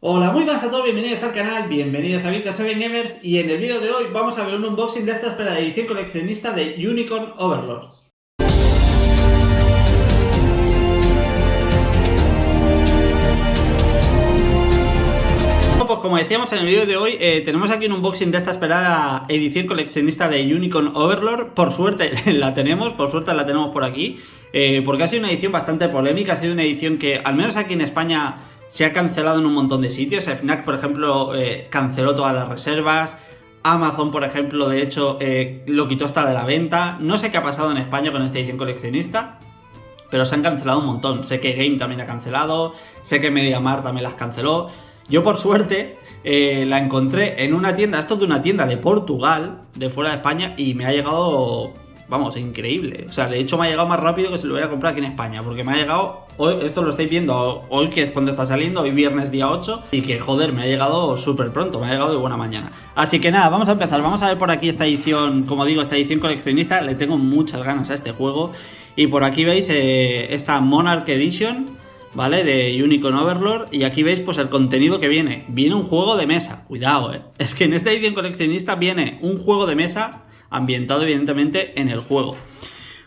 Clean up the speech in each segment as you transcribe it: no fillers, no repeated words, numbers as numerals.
Hola, muy buenas a todos, bienvenidos al canal, bienvenidos a Victor 7 Gamers y en el vídeo de hoy vamos a ver un unboxing de esta esperada edición coleccionista de Unicorn Overlord. Pues como decíamos en el vídeo de hoy, tenemos aquí un unboxing de esta esperada edición coleccionista de Unicorn Overlord. Por suerte la tenemos por aquí, porque ha sido una edición bastante polémica, ha sido una edición que al menos aquí en España se ha cancelado en un montón de sitios. FNAC, por ejemplo, canceló todas las reservas. Amazon, por ejemplo, de hecho, lo quitó hasta de la venta. No sé qué ha pasado en España con esta edición coleccionista, pero se han cancelado un montón. Sé que Game también ha cancelado, sé que MediaMarkt también las canceló. Yo por suerte la encontré en una tienda, esto es de una tienda de Portugal, de fuera de España, y me ha llegado, vamos, increíble. O sea, de hecho me ha llegado más rápido que si lo hubiera comprado aquí en España, porque me ha llegado, hoy, esto lo estáis viendo hoy, que es cuando está saliendo, hoy viernes día 8, y que joder, me ha llegado súper pronto, me ha llegado de buena mañana. Así que nada, vamos a empezar, vamos a ver por aquí esta edición, como digo, esta edición coleccionista, le tengo muchas ganas a este juego, y por aquí veis esta Monarch Edition, ¿vale? De Unicorn Overlord. Y aquí veis pues el contenido que viene. Viene un juego de mesa, cuidado, es que en esta edición coleccionista viene un juego de mesa ambientado evidentemente en el juego.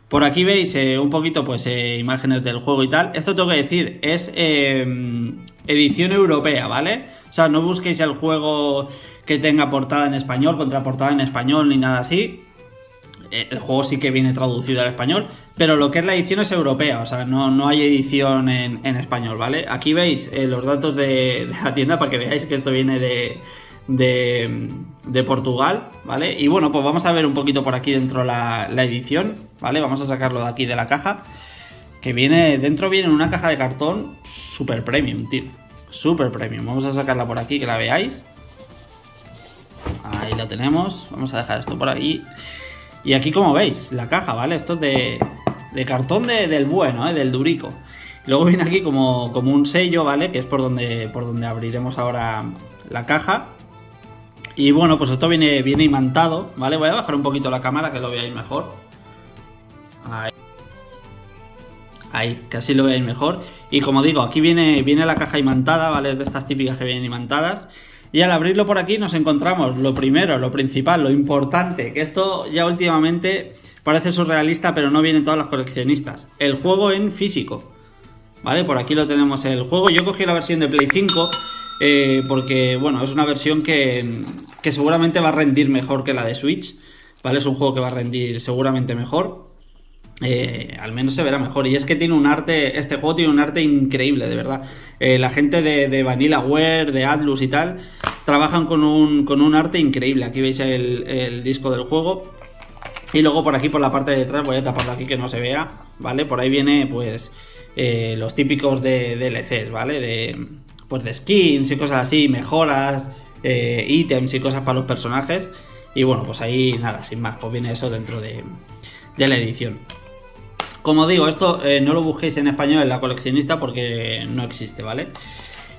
Por aquí veis un poquito pues imágenes del juego y tal. Esto tengo que decir, es edición europea, ¿vale? O sea, no busquéis el juego que tenga portada en español, contraportada en español ni nada así. El juego sí que viene traducido al español, pero lo que es la edición es europea, o sea, no hay edición en español, ¿vale? Aquí veis los datos de la tienda para que veáis que esto viene de Portugal, ¿vale? Y bueno, pues vamos a ver un poquito por aquí dentro la edición, ¿vale? Vamos a sacarlo de aquí de la caja, que dentro viene una caja de cartón super premium, tío, super premium. Vamos a sacarla por aquí, que la veáis. Ahí la tenemos, vamos a dejar esto por ahí. Y aquí como veis, la caja, ¿vale? Esto es de cartón del bueno, del durico. Luego viene aquí como un sello, ¿vale? Que es por donde abriremos ahora la caja. Y bueno, pues esto viene imantado, ¿vale? Voy a bajar un poquito la cámara que lo veáis mejor. Ahí, que así lo veáis mejor. Y como digo, aquí viene la caja imantada, ¿vale? De estas típicas que vienen imantadas. Y al abrirlo por aquí nos encontramos lo primero, lo principal, lo importante, que esto ya últimamente parece surrealista, pero no viene en todas las coleccionistas. El juego en físico, ¿vale? Por aquí lo tenemos el juego. Yo cogí la versión de Play 5 porque, bueno, es una versión que seguramente va a rendir mejor que la de Switch, ¿vale? Es un juego que va a rendir seguramente mejor. Al menos se verá mejor. Y es que tiene un arte, este juego tiene un arte increíble, de verdad. La gente de Vanillaware, de Atlus y tal, trabajan con un arte increíble. Aquí veis el disco del juego. Y luego por aquí, por la parte de detrás, voy a taparlo aquí que no se vea, ¿vale? Por ahí viene, pues, los típicos de DLCs, ¿vale? Pues de skins y cosas así, mejoras, ítems y cosas para los personajes. Y bueno, pues ahí nada, sin más, pues viene eso dentro de la edición. Como digo, esto no lo busquéis en español en la coleccionista porque no existe, ¿vale?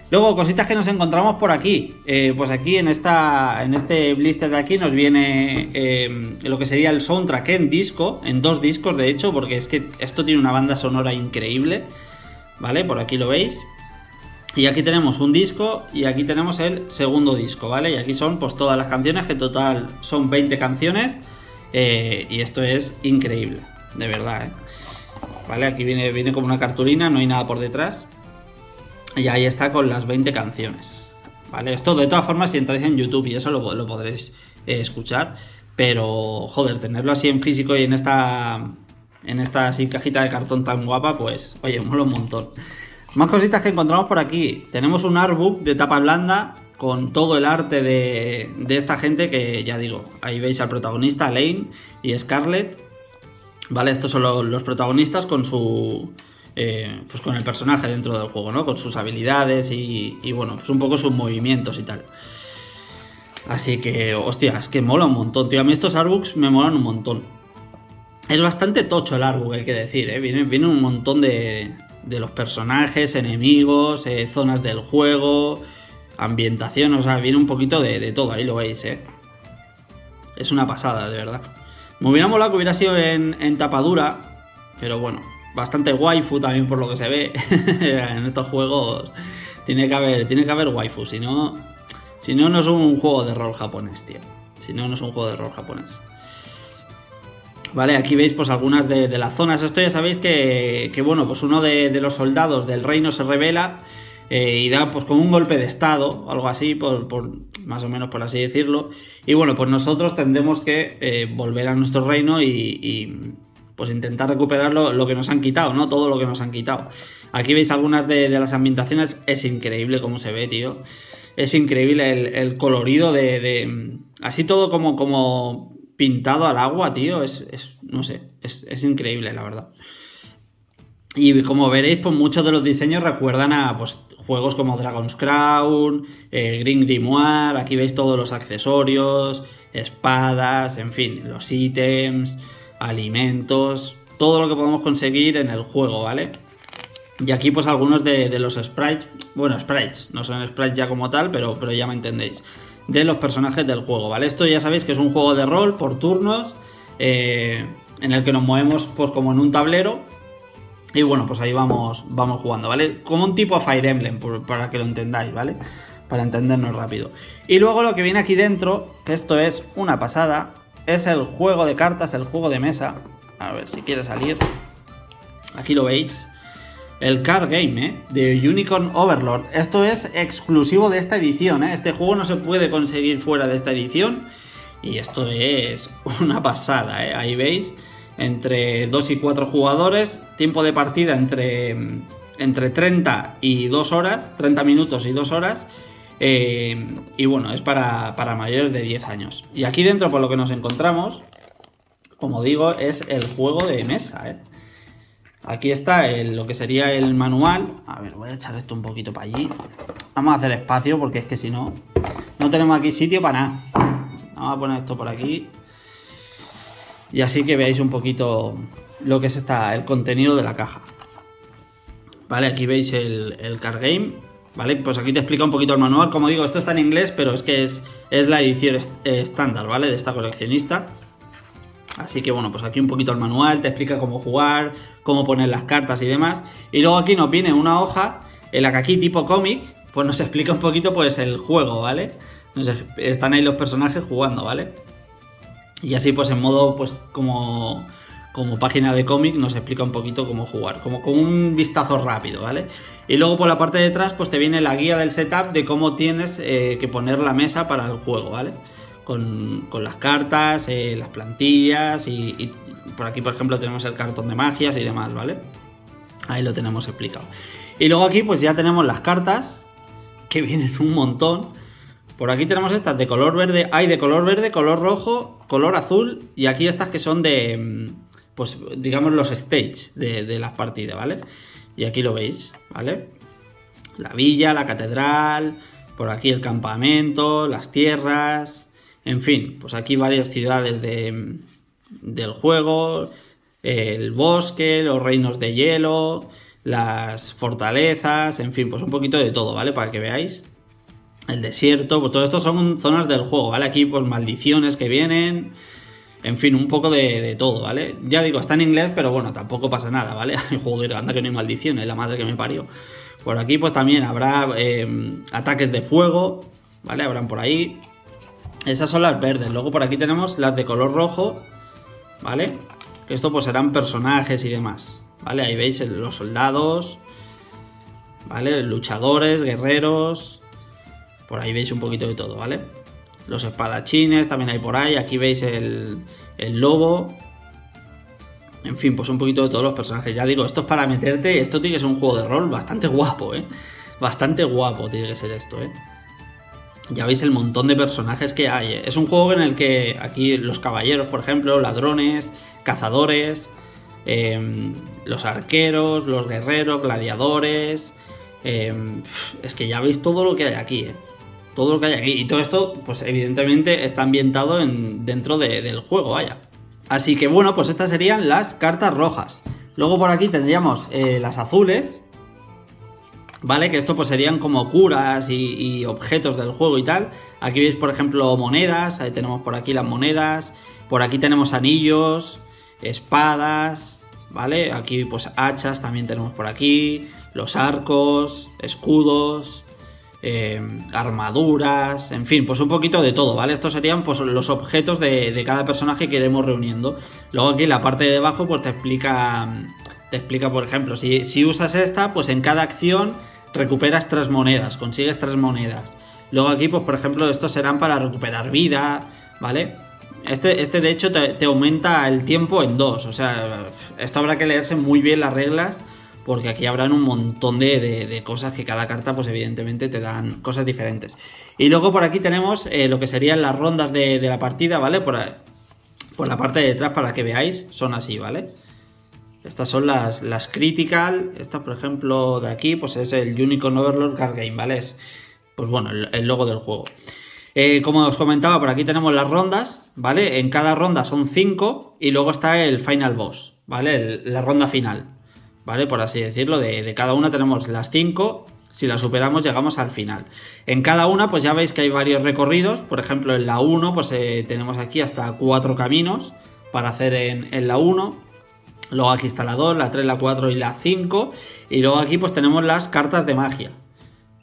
Luego, cositas que nos encontramos por aquí. Pues aquí en este blister de aquí nos viene lo que sería el soundtrack en disco, en 2 discos de hecho, porque es que esto tiene una banda sonora increíble, ¿vale? Por aquí lo veis. Y aquí tenemos un disco y aquí tenemos el segundo disco, ¿vale? Y aquí son pues todas las canciones, que en total son 20 canciones. Y esto es increíble, de verdad, Vale, aquí viene como una cartulina, no hay nada por detrás. Y ahí está con las 20 canciones. Vale, esto de todas formas si entráis en YouTube y eso lo podréis escuchar. Pero, joder, tenerlo así en físico y en esta así cajita de cartón tan guapa, pues, oye, mola un montón. Más cositas que encontramos por aquí. Tenemos un artbook de tapa blanda con todo el arte de esta gente que, ya digo, ahí veis al protagonista, Lane y Scarlett. Vale, estos son los protagonistas con pues con el personaje dentro del juego, ¿no? Con sus habilidades y bueno, pues un poco sus movimientos y tal. Así que, hostia, es que mola un montón, tío. A mí estos artbooks me molan un montón. Es bastante tocho el artbook, hay que decir, Viene un montón de los personajes, enemigos, zonas del juego, ambientación, o sea, viene un poquito de todo, ahí lo veis, Es una pasada, de verdad. Me hubiera molado que hubiera sido en tapadura, pero bueno, bastante waifu también por lo que se ve en estos juegos. Tiene que haber waifu, si no no es un juego de rol japonés, tío. Si no, no es un juego de rol japonés. Vale, aquí veis pues algunas de las zonas. Esto ya sabéis que bueno, pues uno de los soldados del reino se rebela y da pues como un golpe de estado, algo así, por más o menos por así decirlo. Y bueno, pues nosotros tendremos que volver a nuestro reino y pues intentar recuperar lo que nos han quitado, ¿no? Todo lo que nos han quitado. Aquí veis algunas de las ambientaciones. Es increíble cómo se ve, tío. Es increíble el colorido de así todo como pintado al agua, tío. No sé, es increíble, la verdad. Y como veréis, pues muchos de los diseños recuerdan a pues juegos como Dragon's Crown, Green Grimoire. Aquí veis todos los accesorios, espadas, en fin, los ítems, alimentos, todo lo que podemos conseguir en el juego, ¿vale? Y aquí pues algunos de los sprites, bueno, sprites, no son sprites ya como tal, pero ya me entendéis, de los personajes del juego, ¿vale? Esto ya sabéis que es un juego de rol por turnos, en el que nos movemos pues como en un tablero. Y bueno, pues ahí vamos jugando, ¿vale? Como un tipo Fire Emblem, para que lo entendáis, ¿vale? Para entendernos rápido. Y luego lo que viene aquí dentro, que esto es una pasada, es el juego de cartas, el juego de mesa. A ver si quiere salir. Aquí lo veis. El card game, de Unicorn Overlord. Esto es exclusivo de esta edición, Este juego no se puede conseguir fuera de esta edición. Y esto es una pasada, Ahí veis. Entre 2 y 4 jugadores. Tiempo de partida entre 30 y 2 horas. 30 minutos y 2 horas. Y bueno, es para mayores de 10 años. Y aquí dentro, por lo que nos encontramos, como digo, es el juego de mesa, Aquí está lo que sería el manual. A ver, voy a echar esto un poquito para allí. Vamos a hacer espacio porque es que si no, no tenemos aquí sitio para nada. Vamos a poner esto por aquí. Y así que veáis un poquito lo que es el contenido de la caja. Vale, aquí veis el card game. Vale, pues aquí te explica un poquito el manual. Como digo, esto está en inglés, pero es que es la edición estándar, ¿vale? De esta coleccionista. Así que bueno, pues aquí un poquito el manual, te explica cómo jugar, cómo poner las cartas y demás. Y luego aquí nos viene una hoja en la que aquí tipo cómic, pues nos explica un poquito pues el juego, ¿vale? Están ahí los personajes jugando, ¿vale? Y así pues en modo pues como página de cómic nos explica un poquito cómo jugar, como un vistazo rápido, ¿vale? Y luego por la parte de atrás pues te viene la guía del setup de cómo tienes que poner la mesa para el juego, ¿vale? Con las cartas, las plantillas y por aquí por ejemplo tenemos el cartón de magias y demás, ¿vale? Ahí lo tenemos explicado. Y luego aquí pues ya tenemos las cartas, que vienen un montón. Por aquí tenemos estas de color verde, hay de color verde, color rojo, color azul y aquí estas que son de, pues digamos los stage de las partidas, ¿vale? Y aquí lo veis, ¿vale? La villa, la catedral, por aquí el campamento, las tierras, en fin, pues aquí varias ciudades del juego, el bosque, los reinos de hielo, las fortalezas, en fin, pues un poquito de todo, ¿vale? Para que veáis. El desierto, pues todo esto son zonas del juego, ¿vale? Aquí pues maldiciones que vienen, en fin, un poco de todo, ¿vale? Ya digo, está en inglés, pero bueno, tampoco pasa nada, ¿vale? Joder, anda que no hay maldiciones, la madre que me parió. Por aquí pues también habrá ataques de fuego, ¿vale? Habrán por ahí. Esas son las verdes, luego por aquí tenemos las de color rojo, ¿vale? Que esto pues serán personajes y demás, ¿vale? Ahí veis los soldados, ¿vale? Luchadores, guerreros. Por ahí veis un poquito de todo, ¿vale? Los espadachines también hay por ahí. Aquí veis el lobo. En fin, pues un poquito de todos los personajes. Ya digo, esto es para meterte. Esto tiene que ser un juego de rol bastante guapo, Bastante guapo tiene que ser esto, Ya veis el montón de personajes que hay, Es un juego en el que aquí los caballeros, por ejemplo, ladrones, cazadores, los arqueros, los guerreros, gladiadores. Es que ya veis todo lo que hay aquí, Todo lo que hay aquí. Y todo esto, pues evidentemente está ambientado dentro del juego, vaya. Así que bueno, pues estas serían las cartas rojas. Luego por aquí tendríamos las azules, ¿vale? Que esto pues serían como curas y objetos del juego y tal. Aquí veis, por ejemplo, monedas. Ahí tenemos por aquí las monedas. Por aquí tenemos anillos, espadas, ¿vale? Aquí pues hachas también tenemos por aquí. los arcos, escudos, armaduras, en fin, pues un poquito de todo, ¿vale? Estos serían pues los objetos de cada personaje que iremos reuniendo. Luego aquí en la parte de debajo pues te explica, por ejemplo, si usas esta, pues en cada acción recuperas 3 monedas, consigues 3 monedas. Luego aquí, pues por ejemplo, estos serán para recuperar vida, ¿vale? Este de hecho te aumenta el tiempo en 2, o sea, esto habrá que leerse muy bien las reglas, porque aquí habrán un montón de cosas que cada carta, pues evidentemente te dan cosas diferentes. Y luego por aquí tenemos lo que serían las rondas de la partida, ¿vale? Por la parte de detrás, para que veáis, son así, ¿vale? Estas son las critical. Esta, por ejemplo, de aquí, pues es el Unicorn Overlord Card Game, ¿vale? Es, pues bueno, el logo del juego. Como os comentaba, por aquí tenemos las rondas, ¿vale? En cada ronda son 5 y luego está el Final Boss, ¿vale? La ronda final, ¿vale? Por así decirlo, de cada una tenemos las 5, si las superamos llegamos al final. En cada una pues ya veis que hay varios recorridos, por ejemplo en la 1 pues tenemos aquí hasta 4 caminos para hacer en la 1. Luego aquí está la 2, la 3, la 4 y la 5. Y luego aquí pues tenemos las cartas de magia,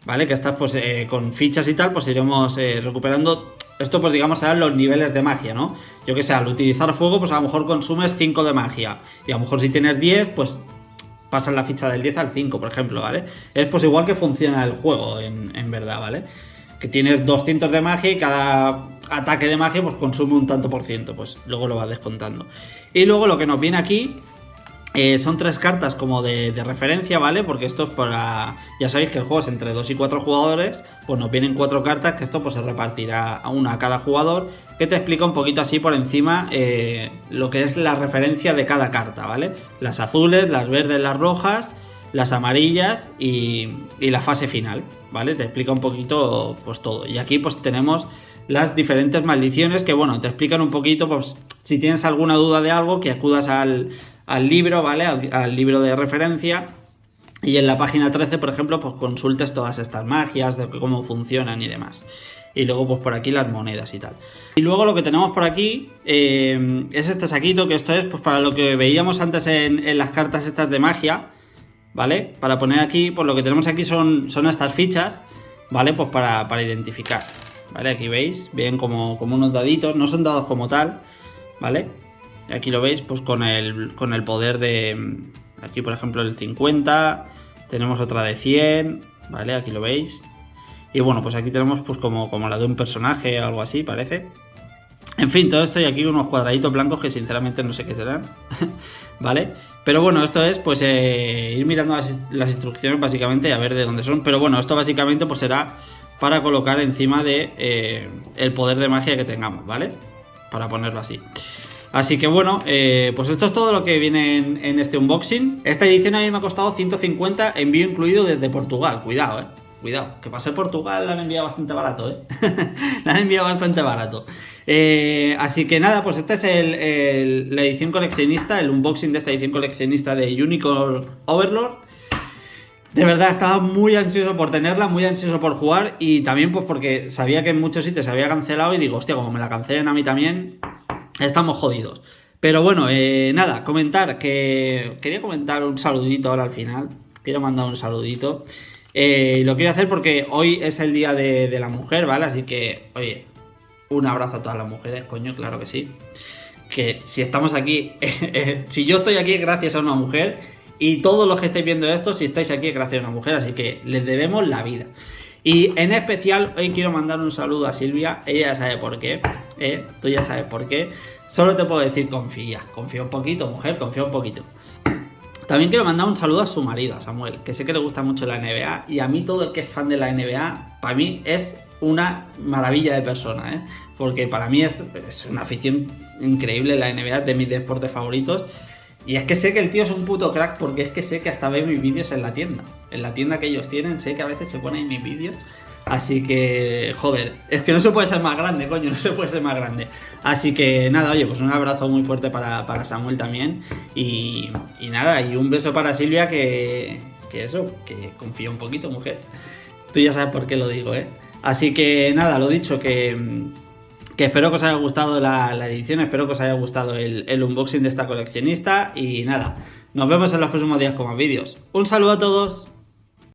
¿vale? Que estas pues con fichas y tal pues iremos recuperando. Esto pues digamos serán los niveles de magia, ¿no? Yo que sé, al utilizar fuego pues a lo mejor consumes 5 de magia. Y a lo mejor si tienes 10 pues pasas la ficha del 10 al 5, por ejemplo, ¿vale? Es pues igual que funciona el juego en verdad, ¿vale? Que tienes 200 de magia y cada ataque de magia pues consume un tanto por ciento, pues luego lo vas descontando. Y luego lo que nos viene aquí son 3 cartas como de referencia, ¿vale? Porque esto es para... Ya sabéis que el juego es entre 2 y 4 jugadores, pues nos vienen 4 cartas, que esto pues se repartirá a una a cada jugador, que te explica un poquito así por encima lo que es la referencia de cada carta, ¿vale? Las azules, las verdes, las rojas, las amarillas y la fase final, ¿vale? Te explica un poquito pues todo. Y aquí pues tenemos las diferentes maldiciones que, bueno, te explican un poquito, pues si tienes alguna duda de algo, que acudas al libro, ¿vale? Al libro de referencia. Y en la página 13, por ejemplo, pues consultes todas estas magias, de cómo funcionan y demás. Y luego pues por aquí las monedas y tal. Y luego lo que tenemos por aquí es este saquito, que esto es pues para lo que veíamos antes en las cartas estas de magia, ¿vale? Para poner aquí, pues lo que tenemos aquí son estas fichas, ¿vale? Pues para identificar, ¿vale? Aquí veis, bien como unos daditos, no son dados como tal, ¿vale? Aquí lo veis, pues con el poder de... Aquí, por ejemplo, el 50. Tenemos otra de 100, ¿vale? Aquí lo veis. Y bueno, pues aquí tenemos pues como la de un personaje o algo así, parece. En fin, todo esto y aquí unos cuadraditos blancos que sinceramente no sé qué serán, ¿vale? Pero bueno, esto es pues ir mirando las instrucciones básicamente y a ver de dónde son. Pero bueno, esto básicamente pues será para colocar encima de el poder de magia que tengamos, ¿vale? Para ponerlo así. Así que bueno, pues esto es todo lo que viene en este unboxing. Esta edición a mí me ha costado 150, envío incluido desde Portugal. Cuidado, cuidado, que para ser Portugal la han enviado bastante barato, la han enviado bastante barato. Así que nada, pues esta es la edición coleccionista, el unboxing de esta edición coleccionista de Unicorn Overlord. De verdad, estaba muy ansioso por tenerla, muy ansioso por jugar, y también pues porque sabía que en muchos sitios se había cancelado y digo, hostia, como me la cancelen a mí también, estamos jodidos. Pero bueno, nada, quería comentar un saludito ahora al final. Quiero mandar un saludito. Lo quiero hacer porque hoy es el día de la mujer, ¿vale? Así que, oye, un abrazo a todas las mujeres, coño, claro que sí. Que si estamos aquí, si yo estoy aquí es gracias a una mujer, y todos los que estáis viendo esto, si estáis aquí es gracias a una mujer, así que les debemos la vida. Y en especial hoy quiero mandar un saludo a Silvia, ella ya sabe por qué, tú ya sabes por qué. Solo te puedo decir confía un poquito, mujer, confía un poquito. También quiero mandar un saludo a su marido, a Samuel, que sé que le gusta mucho la NBA, y a mí todo el que es fan de la NBA, para mí es una maravilla de persona, porque para mí es una afición increíble la NBA, es de mis deportes favoritos. Y es que sé que el tío es un puto crack, porque es que sé que hasta ve mis vídeos en la tienda que ellos tienen, sé que a veces se ponen mis vídeos. Así que, joder, es que no se puede ser más grande, coño, no se puede ser más grande. Así que nada, oye, pues un abrazo muy fuerte para Samuel también. Y nada, y un beso para Silvia, que confía un poquito, mujer. Tú ya sabes por qué lo digo, Así que nada, lo dicho, que espero que os haya gustado la edición, espero que os haya gustado el unboxing de esta coleccionista. Y nada, nos vemos en los próximos días con más vídeos. Un saludo a todos.